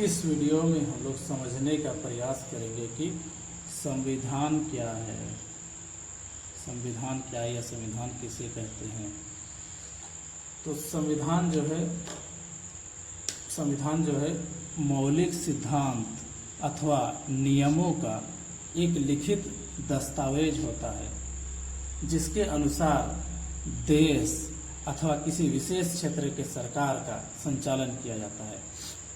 इस वीडियो में हम लोग समझने का प्रयास करेंगे कि संविधान क्या है, संविधान क्या है या संविधान किसे कहते हैं। तो संविधान जो है मौलिक सिद्धांत अथवा नियमों का एक लिखित दस्तावेज होता है जिसके अनुसार देश अथवा किसी विशेष क्षेत्र के सरकार का संचालन किया जाता है।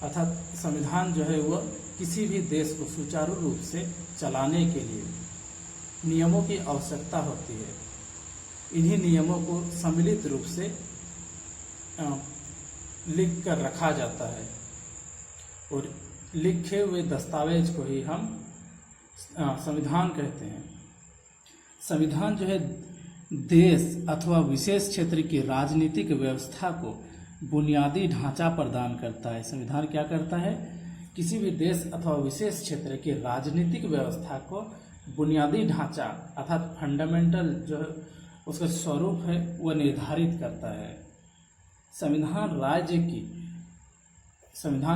अर्थात संविधान जो है वह किसी भी देश को सुचारू रूप से चलाने के लिए नियमों की आवश्यकता होती है। इन्हीं नियमों को सम्मिलित रूप से लिख कर रखा जाता है और लिखे हुए दस्तावेज को ही हम संविधान कहते हैं। संविधान जो है देश अथवा विशेष क्षेत्र की राजनीतिक व्यवस्था को बुनियादी ढांचा प्रदान करता है। संविधान क्या करता है? किसी भी देश अथवा विशेष क्षेत्र की राजनीतिक व्यवस्था को बुनियादी ढांचा अर्थात फंडामेंटल जो है उसका स्वरूप है वह निर्धारित करता है। संविधान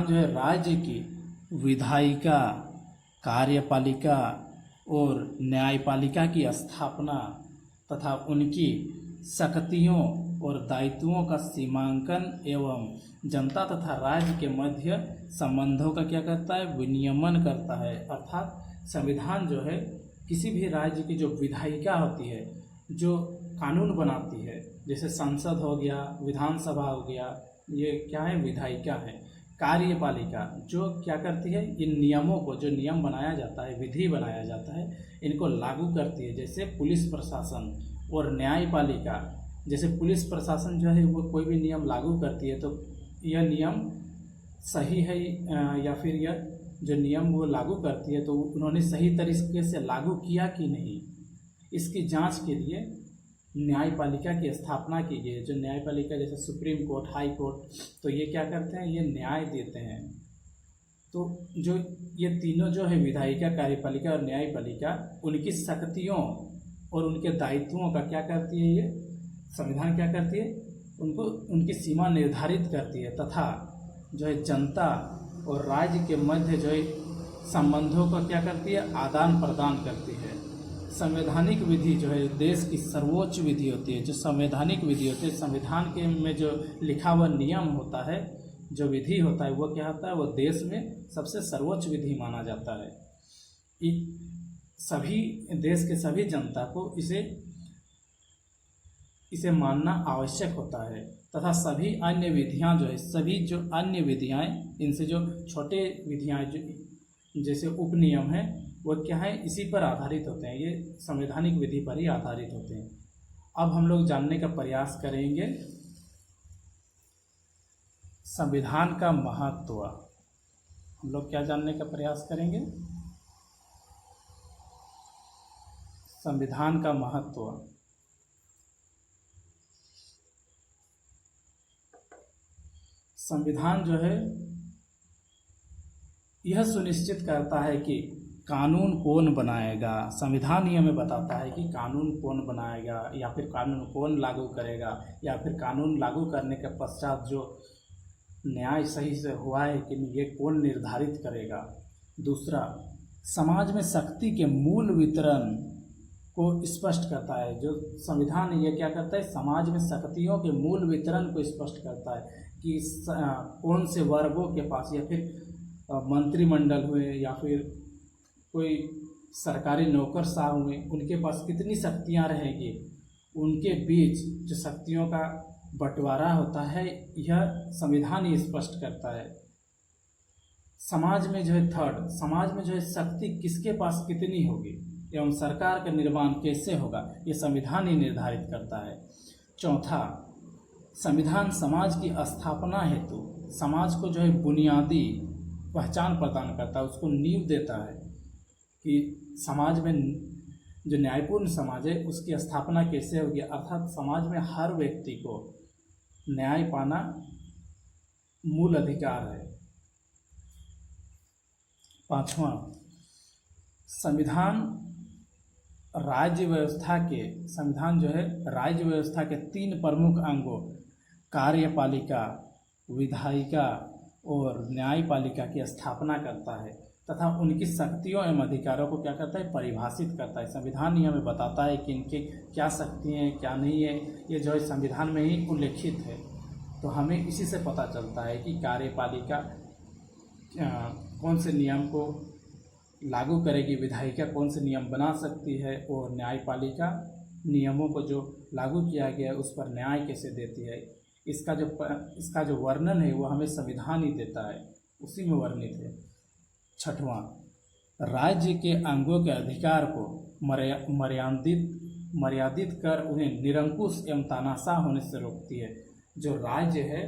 जो है राज्य की विधायिका, कार्यपालिका और न्यायपालिका की स्थापना तथा उनकी शक्तियों और दायित्वों का सीमांकन एवं जनता तथा राज्य के मध्य संबंधों का क्या करता है? विनियमन करता है। अर्थात संविधान जो है किसी भी राज्य की जो विधायिका होती है, जो कानून बनाती है, जैसे संसद हो गया, विधानसभा हो गया, ये क्या है? विधायिका है। कार्यपालिका जो क्या करती है? इन नियमों को, जो नियम बनाया जाता है, विधि बनाया जाता है, इनको लागू करती है, जैसे पुलिस प्रशासन। और न्यायपालिका जैसे पुलिस प्रशासन जो है वो कोई भी नियम लागू करती है तो यह नियम सही है या फिर यह जो नियम वो लागू करती है तो उन्होंने सही तरीके से लागू किया कि नहीं, इसकी जांच के लिए न्यायपालिका की स्थापना की गई है। जो न्यायपालिका जैसे सुप्रीम कोर्ट, हाई कोर्ट, तो ये क्या करते हैं? ये न्याय देते हैं। तो जो ये तीनों जो है विधायिका, कार्यपालिका और न्यायपालिका, उनकी शक्तियों और उनके दायित्वों का क्या करती है? ये संविधान क्या करती है? उनको उनकी सीमा निर्धारित करती है तथा जो है जनता और राज्य के मध्य जो है संबंधों का क्या करती है? आदान प्रदान करती है। संवैधानिक विधि जो है देश की सर्वोच्च विधि होती है। जो संवैधानिक विधि होती है, संविधान के में जो लिखा हुआ नियम होता है, जो विधि होता है, वो क्या होता है? वो देश में सबसे सर्वोच्च विधि माना जाता है। सभी देश के सभी जनता को इसे मानना आवश्यक होता है तथा सभी अन्य विधियां जो है, सभी जो अन्य विधियां, इनसे जो छोटे विधियां जो जैसे उपनियम है, वो क्या है? इसी पर आधारित होते हैं। ये संवैधानिक विधि पर ही आधारित होते हैं। अब हम लोग जानने का प्रयास करेंगे संविधान का महत्व। हम लोग क्या जानने का प्रयास करेंगे? संविधान का महत्व। संविधान जो है यह सुनिश्चित करता है कि कानून कौन बनाएगा। संविधान ही हमें बताता है कि कानून कौन बनाएगा या फिर कानून कौन लागू करेगा, या फिर कानून लागू करने के पश्चात जो न्याय सही से हुआ है कि नहीं, ये कौन निर्धारित करेगा। दूसरा, समाज में शक्ति के मूल वितरण को स्पष्ट करता है। जो संविधान ये क्या करता है? समाज में शक्तियों के मूल वितरण को स्पष्ट करता है कि कौन से वर्गों के पास, या फिर मंत्रिमंडल हुए या फिर कोई सरकारी नौकरशाह हुए, उनके पास कितनी शक्तियां रहेंगी, उनके बीच जो शक्तियों का बंटवारा होता है, यह संविधान ही स्पष्ट करता है। समाज में जो है समाज में जो है शक्ति किसके पास कितनी होगी एवं सरकार का निर्माण कैसे होगा, ये संविधान ही निर्धारित करता है। चौथा, संविधान समाज की स्थापना हेतु समाज को जो है बुनियादी पहचान प्रदान करता है, उसको नींव देता है कि समाज में जो न्यायपूर्ण समाज है उसकी स्थापना कैसे होगी। अर्थात समाज में हर व्यक्ति को न्याय पाना मूल अधिकार है। पांचवा, संविधान जो है राज्य व्यवस्था के 3 प्रमुख अंगों कार्यपालिका, विधायिका और न्यायपालिका की स्थापना करता है तथा उनकी शक्तियों एवं अधिकारों को क्या करता है, परिभाषित करता है। संविधान ही हमें बताता है कि इनके क्या शक्तियाँ हैं क्या नहीं है, ये जो है संविधान में ही उल्लेखित है। तो हमें इसी से पता चलता है कि कार्यपालिका कौन से नियम को लागू करेगी, विधायिका कौन से नियम बना सकती है, और न्यायपालिका नियमों को जो लागू किया गया है उस पर न्याय कैसे देती है। इसका जो वर्णन है वो हमें संविधान ही देता है, उसी में वर्णित है। छठवां, राज्य के अंगों के अधिकार को मर्यादित कर उन्हें निरंकुश एवं तानाशाह होने से रोकती है। जो राज्य है,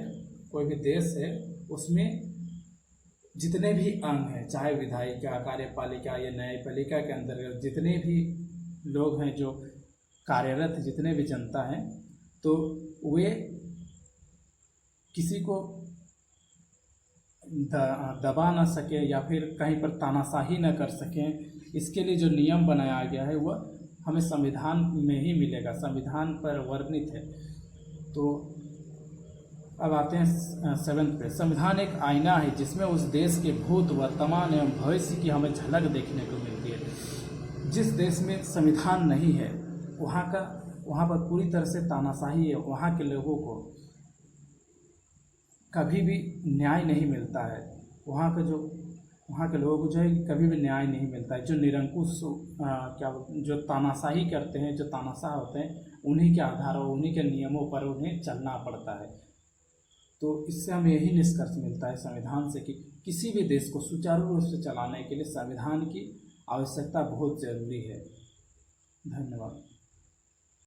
कोई भी देश है, उसमें जितने भी अंग हैं, चाहे विधायिका, कार्यपालिका या न्यायपालिका के अंतर्गत जितने भी लोग हैं जो कार्यरत, जितने भी जनता हैं, तो वे किसी को दबा ना सके या फिर कहीं पर तानाशाही न कर सकें। इसके लिए जो नियम बनाया गया है वह हमें संविधान में ही मिलेगा, संविधान पर वर्णित है। तो अब आते हैं 7th पे। संविधान एक आईना है जिसमें उस देश के भूत, वर्तमान एवं भविष्य की हमें झलक देखने को मिलती है। जिस देश में संविधान नहीं है वहाँ पर पूरी तरह से तानाशाही है, वहाँ के लोगों को कभी भी न्याय नहीं मिलता है। वहाँ के लोगों को जो है कभी भी न्याय नहीं मिलता है। जो निरंकुश जो तानाशाही करते हैं, जो तानाशाह होते हैं, उन्हीं के आधारों, उन्हीं के नियमों पर उन्हें चलना पड़ता है। तो इससे हमें यही निष्कर्ष मिलता है संविधान से कि किसी भी देश को सुचारू रूप से चलाने के लिए संविधान की आवश्यकता बहुत जरूरी है। धन्यवाद।